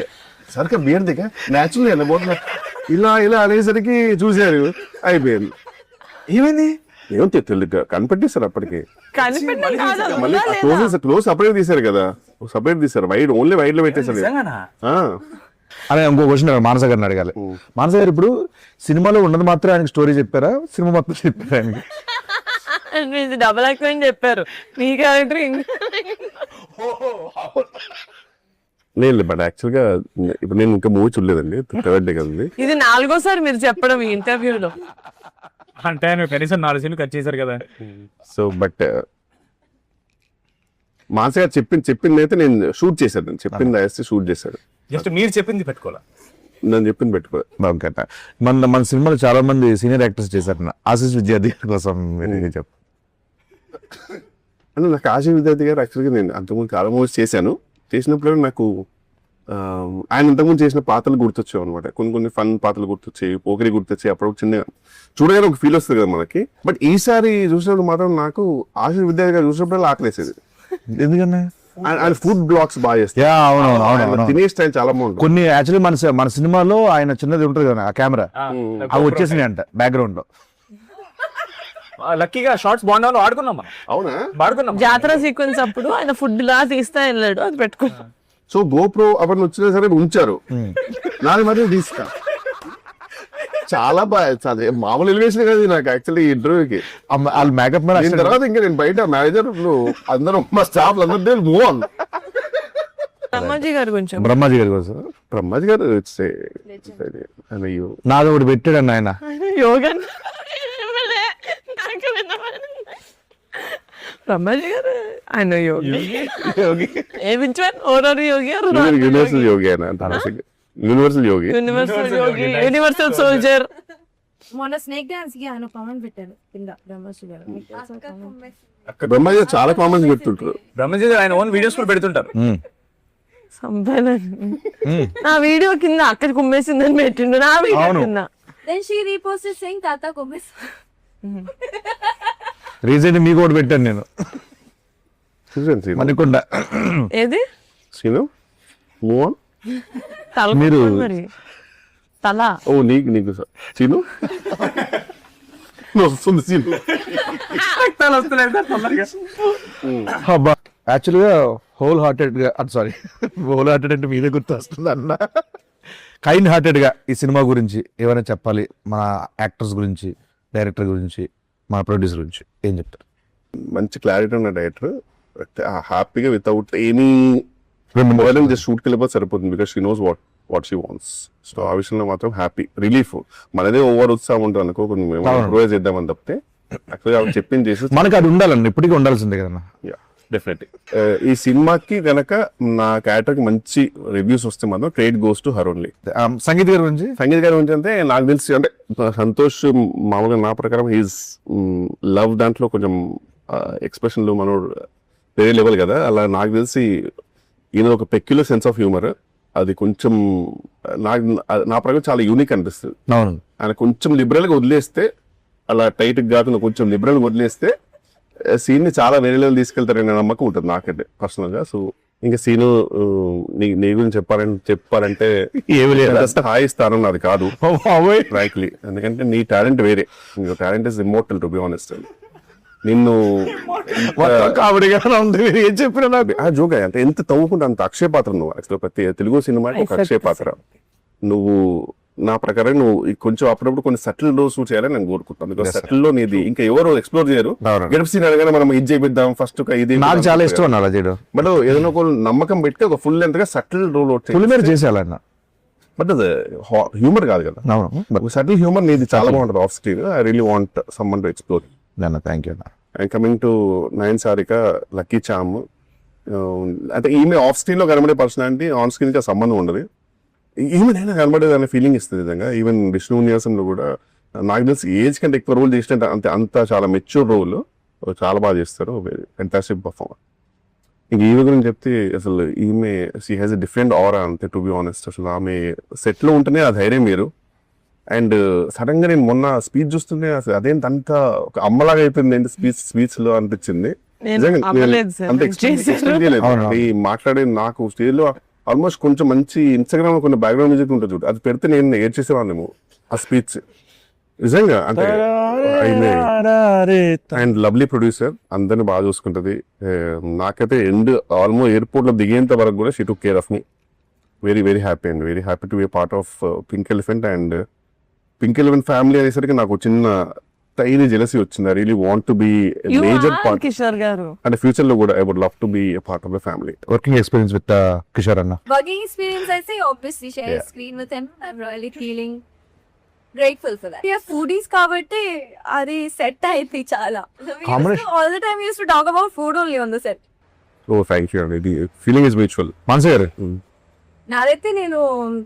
సరిగ్గా బియర్ దిగా న్యాచురల్ వెళ్ళబోతున్నా ఇలా అనేసరికి చూశారు అయిపోయింది. ఏమైంది ఏమో తెలియదు కనిపెట్టేశారు. అప్పటికి మళ్ళీ క్లోజ్ సపరేట్ తీశారు కదా, సపరేట్ తీశారు. వైడ్ ఓన్లీ వైడ్ లో పెట్టేశారు. అదే ఇంకో క్వశ్చన్ మానస గారిని అడగాలి. మానస గారు ఇప్పుడు సినిమాలో ఉన్నది మాత్రం ఆయనకి స్టోరీ చెప్పారా, సినిమా మొత్తం చెప్పారా ఆయనకి? డబల్ యాక్టింగ్ చెప్పారు మీ క్యారెక్టర్. లేదు బట్ యాక్చువల్ గా ఇప్పుడు నేను ఇంకా మూవీ చూడలేదండి, 3rd day కదండి. ఇది 4వ సారి మీరు చెప్పడం ఈ ఇంటర్వ్యూలో. అంటే ఆయన కనీసం 4 scenes కట్ చేశారు కదా. సో బట్ మానస గారు చెప్పింది అయితే నేను షూట్ చేశాను, చెప్పింది వేస్తే షూట్ చేశాడు. జస్ట్ మీరు చెప్పింది పెట్టుకోవాలా? నేను చెప్పింది పెట్టుకో. ఓకే అన్న. మన సినిమాలో చాలా మంది సీనియర్ యాక్టర్స్ చేశారు ఆశీస్ విద్యార్థి కోసం మీరు చెప్పు. అంటే నాకు ఆశీస్ విద్యార్థి గారు యాక్చువల్గా నేను అంతకుముందు చాలా మూవీస్ చేసినప్పుడు నాకు ఆయన ఇంతకుముందు చేసిన పాత్రలు గుర్తొచ్చావు అనమాట. కొన్ని ఫన్ పాత్రలు గుర్తొచ్చాయి, పోకరి గుర్తొచ్చాయి. అప్పుడు చిన్న చూడగానే ఒక ఫీల్ వస్తుంది కదా మనకి. బట్ ఈసారి చూసినప్పుడు మాత్రం నాకు ఆశీస్ విద్యార్థి గారు చూసినప్పుడు ఆకలేసేది. ఎందుకన్నా? ఆయన ఫుడ్ బ్లాగ్స్ బాగా చేస్తారు. అవును. తినే స్టైల్ చాలా బాగుంటుంది. కొన్ని యాక్చువల్లీ మన సినిమాలో ఆయన చిన్నది ఉంటుంది కదా ఆ కెమెరా, అవి వచ్చేసినాయి అంట బ్యాక్గ్రౌండ్ లో. లక్కీగా షార్ట్స్ బాగుండాలో వాడుకున్నాం మనం. అవునా? వాడుకున్నాం. జాతర సీక్వెన్స్ అప్పుడు ఆయన ఫుడ్ లా తీస్తా వెళ్ళాడు, అది పెట్టుకున్నాం. సో గోప్రో అవన్నీ వచ్చినా సరే ఉంచారు. నాది మాత్రం తీసుకా చాలా బాగా మామూలు ఎలివేషన్ కదా నాకు యాక్చువల్లీ ఇంటర్వ్యూకి. వాళ్ళు మేకప్ దీని తర్వాత ఇంకా నేను బయట మేనేజర్ అందరం మా స్టాఫ్ అందరూ మూవ్ ఆన్. బ్రహ్మాజీ గారి గురించి బ్రహ్మాజీ గారి కోసం బ్రహ్మాజీ గారు అయ్యో నాది ఒకటి పెట్టాడు ఆయన. యోగా బ్రహ్మాజీ గారు ఆయన యోగి యూనివర్సల్ యోగి ఆయన యూనివర్సల్ యోగి యూనివర్సల్ సోల్జర్. మొన్న స్నేక్ డాన్స్ కి ఆయన కామెంట్ పెట్టారు కింద బ్రహ్మశ్రీ గారు. బ్రహ్మాజీ గారు చాలా కామెంట్స్ పెడుతుంటారు. బ్రహ్మజీ ఆయన ఓన్ వీడియోస్ కూడా పెడుతుంటారు. నా వీడియో కింద అక్కడ కుమ్మేసిందని పెట్టిండు, నా వీడియో కింద. Then she reposted saying Tata Kumis. Recent మీకు ఒకటి పెట్టాను నేను మణికొండ. ఏది సీను మూవ్ ఆన్. తల మీరు మరి తల ఓ నీకు సీను వస్తుంది సీను. యాక్చువల్ గా హోల్ హార్టెడ్ గా హోల్ హార్టెడ్ అంటే మీదే గుర్తు వస్తుంది అన్న. కైండ్ హార్టెడ్ గా ఈ సినిమా గురించి ఏమైనా చెప్పాలి, మన యాక్టర్స్ గురించి, డైరెక్టర్ గురించి, మన ప్రొడ్యూసర్ గురించి ఏం చెప్తారు? మంచి క్లారిటీ ఉన్న డైరెక్టర్, హ్యాపీగా వితౌట్ ఎనీ జస్ట్ షూట్కి వెళ్ళిపోతే సరిపోతుంది. Because she knows what she wants. So ఆ విషయంలో మాత్రం హ్యాపీ, రిలీఫ్. మనదే ఓవర్ ఉత్సాహం ఉంటుంది అనుకో, ఇంప్రూవైజ్ చేద్దామని తప్పితే యాక్చువల్గా ఆవిడ చెప్పింది చేసి మనకి అది ఉండాలండి, ఇప్పటికీ ఉండాల్సిందే కదన్నా. డెఫినెట్లీ ఈ సినిమాకి కనుక నా క్యారెక్టర్ కి మంచి రివ్యూస్ వస్తే మాత్రం credit goes to her only. Sangeet గారి గురించి అంటే నాకు తెలిసి అంటే సంతోష్ మామూలుగా నా ప్రకారం హీస్ లవ్ దాంట్లో కొంచెం ఎక్స్ప్రెషన్లు మనోడు వేరే లెవెల్ కదా. అలా నాకు తెలిసి ఈయన ఒక పెక్యులర్ సెన్స్ ఆఫ్ హ్యూమర్, అది కొంచెం నా ప్రకారం చాలా యూనిక్ అనిపిస్తుంది. అవును, ఆయన కొంచెం లిబరల్ గా వదిలేస్తే, అలా టైట్ కాకుండా కొంచెం లిబరల్ గా వదిలేస్తే సీన్ ని చాలా వేరే లెవెల్ తీసుకెళ్తారనే నమ్మకం ఉంటుంది నాకైతే పర్సనల్ గా. సో ఇంకా సీను నీ గురించి చెప్పాలంటే ఏమి లేదు, హాయి స్థానం నాది కాదు ఫ్రాంక్లీ. ఎందుకంటే నీ టాలెంట్ వేరే, నీ talent is immortal to be honest. నిన్ను ఏం చెప్పినా నాకు జోక్ అంటే ఎంత తవ్వుకుంటే అంత అక్షయ పాత్ర నువ్వు. యాక్చువల్ ప్రతి తెలుగు సినిమా ఒక అక్షయ పాత్ర నువ్వు. నా ప్రకారం నువ్వు కొంచెం అప్పుడప్పుడు కొన్ని సటిల్ లో షూట్ చేయాలని నేను కోరుకుంటాను. బికాస్ సటిల్ లో నీది ఇంకా ఎవరు ఎక్స్ప్లోర్ చేయరు. గెటప్ సీన్ అనగానే మనం ఇది చేపిద్దాం ఫస్ట్ ఇది నాకు చాలా ఇష్టం అన్న అలా చేయడం. బట్ ఏదైనా ఒక నమ్మకం పెట్టి ఒక ఫుల్ లెంత్ గా సటిల్ రోల్ ఫుల్ మీద చేసేయాలన్న. బట్ అది హ్యూమర్ కాదు కదా. అవును, సటిల్ హ్యూమర్ నీది చాలా బాగుంటుంది off screen. I really want someone to explore. Thank you అన్న. And coming to Nayan Sarika, lucky charm, అంటే ఈమె ఆఫ్ స్క్రీన్ లో కనబడే పర్సనాలిటీ ఆన్ స్క్రీన్ కి సంబంధం ఉండదు. ఈమెనైనా కనబడేది అనే ఫీలింగ్ ఇస్తుంది నిజంగా. ఈవెన్ విష్ణు విన్యాసంలో కూడా నాకు తెలిసి ఏజ్ కంటే ఎక్కువ రోల్ చేసినట్టు అంత చాలా మెచ్యూర్ రోల్ చాలా బాగా చేస్తారు. Fantastic performer. ఇంక ఈమె గురించి చెప్తే అసలు ఈమె షీ హ్యాస్ ఎ డిఫరెంట్ ఆరా అంతే, టు బి ఆనెస్ట్. అసలు ఆమె సెట్ లో ఉంటేనే ఆ ధైర్యం మీరు. అండ్ సడన్ గా నేను మొన్న స్పీచ్ చూస్తుంటే అసలు అదేంత అంత ఒక అమ్మలాగా అయిపోయింది ఏంటి స్పీచ్ లో అనిపించింది. ఈ మాట్లాడే నాకు స్టేజ్ లో ఆల్మోస్ట్ కొంచెం మంచి ఇన్స్టాగ్రామ్ లో కొన్ని బ్యాక్గ్రౌండ్ మ్యూజిక్ ఉంటుంది చూడు, అది పెడితే నేను ఏడ్చేసేవాళ్ళేమో ఆ స్పీచ్ నిజంగా. అంటే అండ్ లవ్లీ ప్రొడ్యూసర్, అందరిని బాగా చూసుకుంటది. నాకైతే ఆల్మోస్ట్ ఎయిర్పోర్ట్ లో దిగేంత వరకు కూడా she took care of me. Very very happy and very happy to be part of Pink Elephant. And Pink Elephant family అనేసరికి నాకు చిన్న టైనీ జెలసీ వచ్చింది. I really want to be major part. Kishore garu అంటే future లో కూడా I would love to be a part of the family. Working experience with Kishore అన్న. Working experience, I say obviously share screen with him. I'm really feeling grateful for that. Yeah, foodies kabatti adi set ayithi chala. All the time we used to talk about food only on the set. Oh, thank you. The feeling is mutual. మానస గారు నాదైతే నేను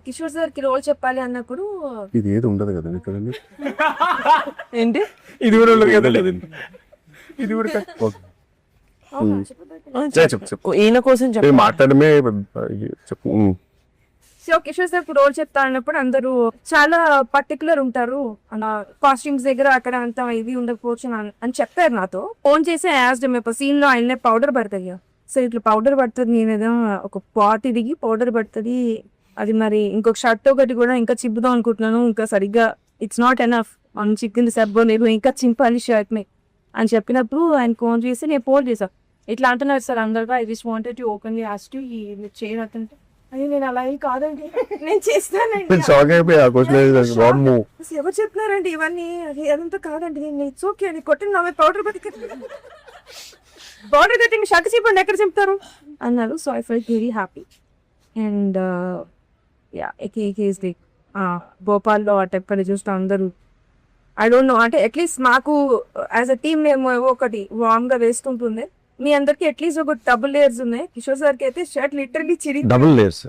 Kishore sir కి role చెప్పాలి అన్నప్పుడు ఇది ఏది ఉండదు కదా ఇక్కడ ఏంటి ఇది కూడా ఉండదు కదా ఇది కూడా చెప్పు ఈయన కోసం చెప్పు. మాట్లాడమే చెప్పు సో కిషోర్ సార్ రోల్ చెప్తా అన్నప్పుడు అందరూ చాలా పర్టికులర్ ఉంటారు అలా కాస్ట్యూమ్స్ దగ్గర అక్కడ అంత ఇది ఉండకపోవచ్చు అని చెప్పారు నాతో. ఫోన్ చేసి యాజ్ మేము సీన్ లో ఆయన పౌడర్ పడుతుంది, సో ఇట్లా పౌడర్ పడుతుంది, నేను ఏదో ఒక పాట్ ఇరిగి పౌడర్ పడుతుంది, అది మరి ఇంకొక షర్ట్ ఒకటి కూడా ఇంకా చింపుదాం అనుకుంటున్నాను, ఇంకా సరిగ్గా ఇట్స్ నాట్ ఎనఫ్ మనం చిక్కింది సబ్బో నేను ఇంకా చింపాలి షర్ట్ ని అని చెప్పినప్పుడు ఆయన ఫోన్ చేసి నేను ఫోన్ చేశాను. ఇట్లా అంటున్నారు సార్ అందరిగా I just wanted to openly ask you చేయనట్టుంటే అయ్యో నేను అలా ఏం కాదండి నేను చేస్తానండి. షాక్ అయిపోయి ఆ క్వశ్చన్ అసలు ఎవరు చెప్తున్నారండి ఇవన్నీ, అది అదంతా కాదండి, నేను ఇట్స్ ఓకే అని కొట్టిన నా పౌడర్ పౌడర్ కట్టి షర్ట్ చెప్పండి ఎక్కడ చెప్తారు అన్నారు. So I felt very happy and yeah is like భోపాల్లో ఆ టెంపర్ చూస్తే అందరూ ఐ డోంట్ నో అంటే అట్లీస్ట్ మాకు యాజ్ అ టీమ్ మేము ఒకటి వార్మ్ గా వేస్తుంటుంది, మీ అందరికి అట్లీస్ట్ ఒక డబుల్ లేయర్స్ ఉన్నాయి. కిషోర్ సార్ కి అయితే షర్ట్ లిటరలీ చిరి డబుల్ లేయర్స్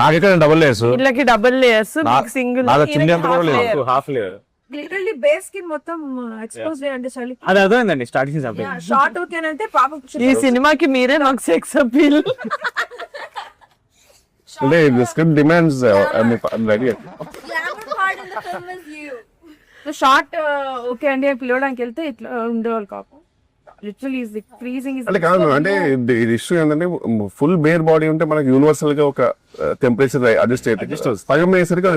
నాకు ఇక్కడ డబుల్ లేయర్స్ వీళ్ళకి డబుల్ లేయర్స్ సింగిల్ చిన్న అంత కూడా లేదు. హాఫ్ లేయర్ లిటరల్లీ బేస్ కి మొత్తం ఎక్స్పోజ్ అంటే చలి అది అర్థమైందండి స్టార్టింగ్ షార్ట్ ఓకేనంటే పాపం ఈ సినిమాకి మీరే నాకు సెక్స్ అపీల్. అంటే script demands ready. Short okay అండి అని పిలవడానికి వెళ్తే ఇట్లా ఉండేవాళ్ళు కాపు లిటరల్లీ ఈజ్ ఫ్రీజింగ్ అంటే కాదు అంటే ఇది ఇష్యూ ఏంటంటే ఫుల్ బేర్ బాడీ ఉంటే మనకి యూనివర్సల్ గా ఒక టెంపరేచర్ అడ్జస్ట్ అవుతుంది, సగం అయ్యేసరికి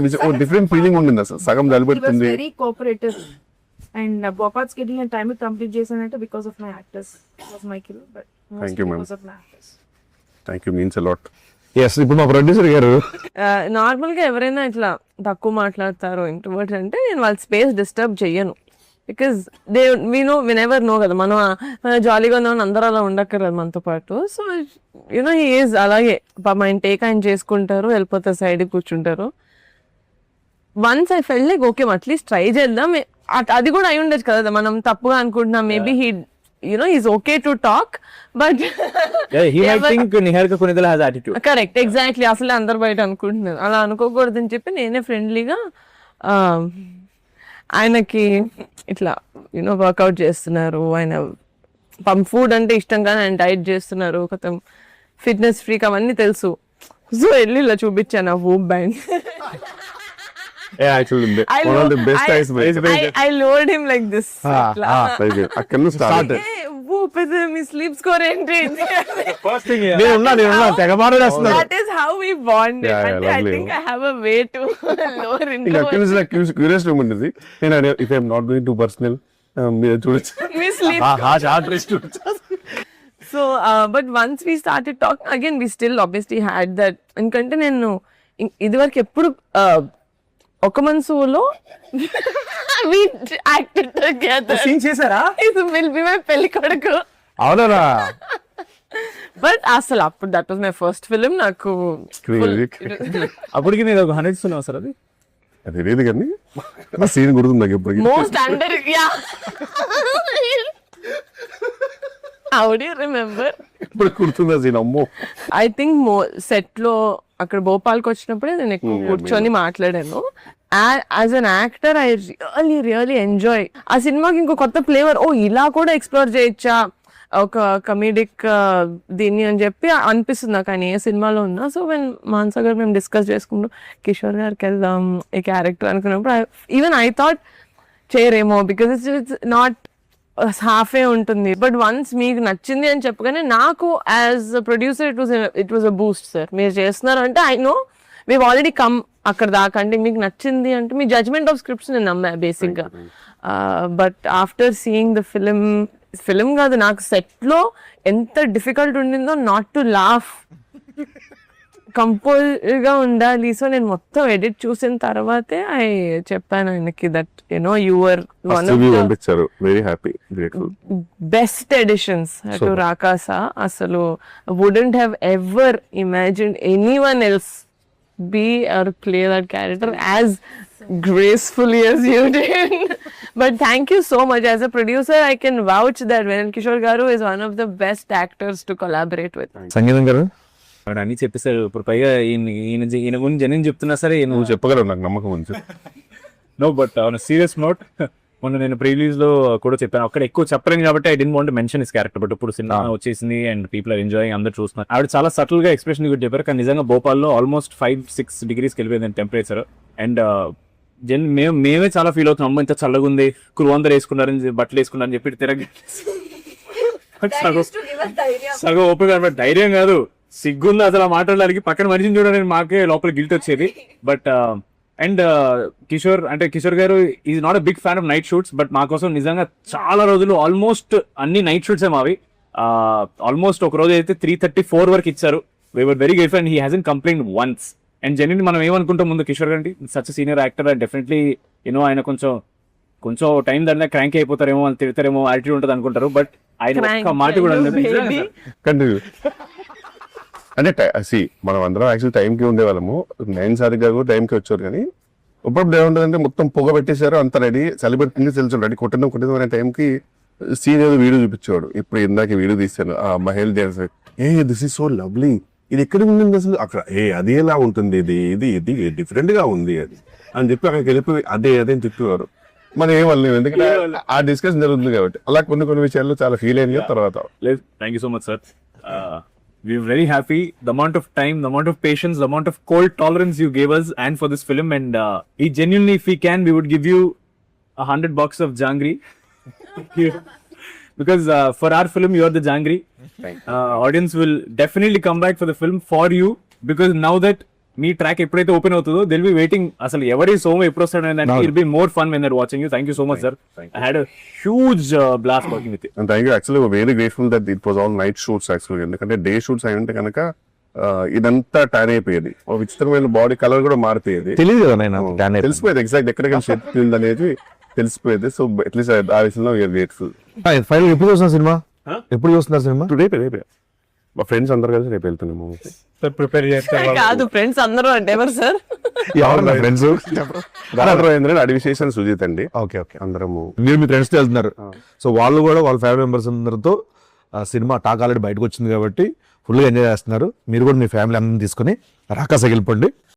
డిఫరెంట్ ఫీలింగ్ ఉంటుంది అసలు, సగం జలిపెడుతుంది. Very cooperative and Bhopal schedule and time complete చేశానంటే because of my actors was my kill but Thank you, ma'am. Because of my actors. Thank you means a lot. Yes ఇప్పుడు మా ప్రొడ్యూసర్ గారు normal గా ఎవరైనా ఇట్లా తక్కువ మాట్లాడతారో ఇంట్రోవర్ట్ అంటే నేను వాళ్ళ స్పేస్ డిస్టర్బ్ చెయ్యను, బికాస్ దే వినెవర్ నో కదా మనం జాలీగా ఉన్నామని అందరూ అలా ఉండక్కర్లేదు మనతో పాటు. సో యూనో హీ ఈజ్ అలాగే ఆయన టేక్ ఆయన చేసుకుంటారు, వెళ్ళిపోతారు సైడ్ కూర్చుంటారు. Once I fell like okay at least try చేద్దాం, అది కూడా అయి ఉండొచ్చు కదా మనం తప్పుగా అనుకుంటున్నాం, maybe he you know is okay to talk but he might think Niharika Konidela has attitude. Correct exactly అసలే అందరు బయట అనుకుంటున్నారు, అలా అనుకోకూడదని చెప్పి నేనే ఫ్రెండ్లీగా ఆయనకి ఇట్లా యూనో వర్కౌట్ చేస్తున్నారు, ఆయన ఫుడ్ అంటే ఇష్టంగానే ఆయన డైట్ చేస్తున్నారు, కొత్త ఫిట్నెస్ ఫ్రీక్ అవన్నీ తెలుసు. సో వెళ్ళి ఇలా చూపించాను ఆ VOOC band. Actually, one of the best icebreakers. I lowered him like this. అక్కడ నుంచి start. Whoop is my sleep score ఏంటి? ఫస్ట్ థింగ్ నేను తెగ మాట్లాడేస్తున్నాను. That is how we bonded. Yeah, And I lovely. think I have a way to lower into ఇంకా అక్కడ నుంచి నాకు curious ఉంటుంది. నేను if I'm not going to personal మీరు చూడొచ్చు. my sleep. Heart rest. So, but once we started talking again, we still obviously had that. ఎందుకంటే నేను ఇదివరకు ఎప్పుడు ఒక మనసులో we acted together. సీన్ చేశారా? It will be my పెళ్లి కొడుకు. అవునా బట్ అసలు అప్పుడు that was my first film. నాకు అప్పటికి నేను ఒక 100 ఇస్తున్నావు సార్. అది తెలియదు కానీ ఆ సీన్ గుర్తుంది నాకు ఎప్పటికీ. Most under yeah how do you remember? ఇప్పుడు గుర్తుంది ఆ సీన్. అమ్మో ఐ థింక్ సెట్ లో అక్కడ భోపాల్కి వచ్చినప్పుడే నేను ఎక్కువ కూర్చొని మాట్లాడాను. As an actor I really enjoy ఆ సినిమాకి ఇంకో కొత్త ఫ్లేవర్, ఓ ఇలా కూడా ఎక్స్ప్లోర్ చేయొచ్చా ఒక కమీడిక్ దీన్ని అని చెప్పి అనిపిస్తుంది నాకు ఆయన ఏ సినిమాలో ఉన్నా. సో వెన్ మాన్సా గారు మేము డిస్కస్ చేసుకుంటూ కిషోర్ గారికి వెళ్దాం ఈ క్యారెక్టర్ అనుకున్నప్పుడు ఈవెన్ ఐ థాట్ చేయరేమో బికాస్ ఇట్స్ నాట్ హాఫే ఉంటుంది. బట్ వన్స్ మీకు నచ్చింది అని చెప్పగానే నాకు as producer it was a boost. Sir మీరు చేస్తున్నారు అంటే I know we already come అక్కడ దాకా, అంటే మీకు నచ్చింది అంటే మీ జడ్జ్మెంట్ ఆఫ్ స్క్రిప్ట్స్ నేను నమ్మా బేసిక్గా. But after seeing the film కాదు నాకు సెట్లో ఎంత డిఫికల్ట్ ఉండిందో నాట్ టు లాఫ్, కంపోజ్గా ఉండాలి. సో నేను మొత్తం ఎడిట్ చూసిన తర్వాతే ఐ చెప్పాను ఆయనకి that you know your one of పంపించారు. Very happy, grateful. Best editions to రాకాసా. అసలు wouldn't have ever imagined anyone else be or play that character as gracefully as you did. But thank you so much. As a producer, I can vouch that Venan Kishore Garu is one of the best actors to collaborate with. సంగీతం గారు వాడు అన్ని చెప్పేసాడు. ఇప్పుడు పైగా ఈయన గురించి జనం చెప్తున్నా సరే నువ్వు చెప్పగలవు, నాకు నమ్మకం ఉంది. No but on serious note, మొన్న నేను ప్రీలీజ్ లో కూడా చెప్పాను, అక్కడ ఎక్కువ చెప్పలేను కాబట్టి I don't want mention his character. But ఇప్పుడు సినిమా వచ్చేసింది అండ్ పీపుల్ ఆర్ ఎంజాయింగ్, అందరూ చూస్తున్నారు. ఆవిడ చాలా సటిల్ గా ఎక్స్ప్రెషన్ కూడా చెప్పారు. కానీ నిజంగా భోపాల్లో ఆల్మోస్ట్ 5-6 degrees వెళ్ళిపోయింది టెంపరేచర్. అండ్ మేమే చాలా ఫీల్ అవుతున్నాం, అమ్మ ఇంత చల్లగా ఉంది, కురువందరు వేసుకున్నారని బట్టలు వేసుకున్నారని చెప్పి తిరగ సగం ఓపిక అనమాట. ధైర్యం కాదు, సిగ్గుంది అసలు మాట్లాడడానికి. పక్కన మనిషిని చూడడానికి మాకే లోపల గిల్ట్ వచ్చేది. But and Kishore garu is not a big fan of night shoots, but మా కోసం నిజంగా చాలా రోజులు ఆల్మోస్ట్ అన్ని నైట్ షూట్స్ మావి. ఆల్మోస్ట్ ఒక రోజు అయితే 3:34 వరకు ఇచ్చారు. We were very grateful and he హాజన్ complaint once. And genuinely మనం ఏమనుకుంటాం ముందు, కిషోర్ గారు such senior actor and definitely you know ఆయన కొంచెం టైం దాన్ని క్రాంక్ అయిపోతారేమో, అని తిడతారేమో, యాటిట్యూడ్ ఉంటుంది అనుకుంటారు. బట్ ఆయన ఒక్క మాట కూడా కంటిన్యూ అంటే మనం అందరం యాక్చువల్ టైంకి ఉండేవాళ్ళము. 9 సార్గా కూడా టైంకి వచ్చారు. కానీ ఇప్పుడు ఏముంటుందంటే మొత్తం పొగ పెట్టేశారు, అంత రెడీ, సెలబ్రిటీ తెలుసు రెడీ, కొట్టిన అనే టైంకి సీన్ ఏదో వీడియో చూపించేవాడు. ఇప్పుడు ఇందాక వీడియో తీశాను, ఆ మహేల్ dance, this is so lovely, ఇది ఎక్కడ ఉంటుంది అసలు, అక్కడ అది ఎలా ఉంటుంది, ఇది డిఫరెంట్ గా ఉంది అది అని చెప్పి అక్కడికి వెళ్ళిపోయి అదే తిప్పేవారు. మనం ఏమనలేము, ఎందుకంటే ఆ డిస్కషన్ జరుగుతుంది కాబట్టి. అలా కొన్ని విషయాల్లో చాలా ఫీల్ అయింది తర్వాత. లేదు, thank you so much sir. We're very happy. The amount of time, the amount of patience, the amount of cold tolerance you gave us and for this film. And we genuinely, if we can, we would give you $100 of jangri. Because for our film, you are the jangri. Audience will definitely come back for the film for you. Because now that me track ఎప్పుడైతే open అవుతుందో Dil be waiting, అసలు ఎవరి సోమ ఎప్పుడు వస్తాడు అంటే it be more fun when they're watching you. Thank you so much sir. I had a huge blast working with you. And thank you. Actually very grateful that it was all night shoots actually. ఎందుకంటే day shoots అయి ఉంటే కనుక ఇదంతా tan అయిపోయేది, ఒక విచిత్రమైన body colour కూడా మారిపోయేది. తెలియదు కదా, తెలిసిపోయేది ఎగ్జాక్ట్ ఎక్కడికి షేప్ అనేది తెలిసిపోయేది. సో అట్లీస్ట్ ఆ విషయంలో వీఆర్ గ్రేట్ఫుల్. ఫైనల్ ఎప్పుడు చూస్తున్నారు సినిమా? ఎప్పుడు చూస్తున్నారు సినిమా? రేపే మా ఫ్రెండ్స్ అందరు కలిసి రేపు వెళ్తున్నాము. ప్రిపేర్ చేస్తారు కాదు ఫ్రెండ్స్ అందరూ అంటే ఎవరు సార్? ఫ్రెండ్స్ అడివిశేషన్ సుజిత్ అండి. ఓకే అందరము మీరు మీ ఫ్రెండ్స్ తో వెళ్తున్నారు. సో వాళ్ళు కూడా వాళ్ళ ఫ్యామిలీ మెంబర్స్ అందరితో సినిమా టాక్ ఆల్రెడీ బయటకు వచ్చింది కాబట్టి ఫుల్గా ఎంజాయ్ చేస్తున్నారు. మీరు కూడా మీ ఫ్యామిలీ అందరిని తీసుకుని రాకాసకి వెళ్ళిపోండి.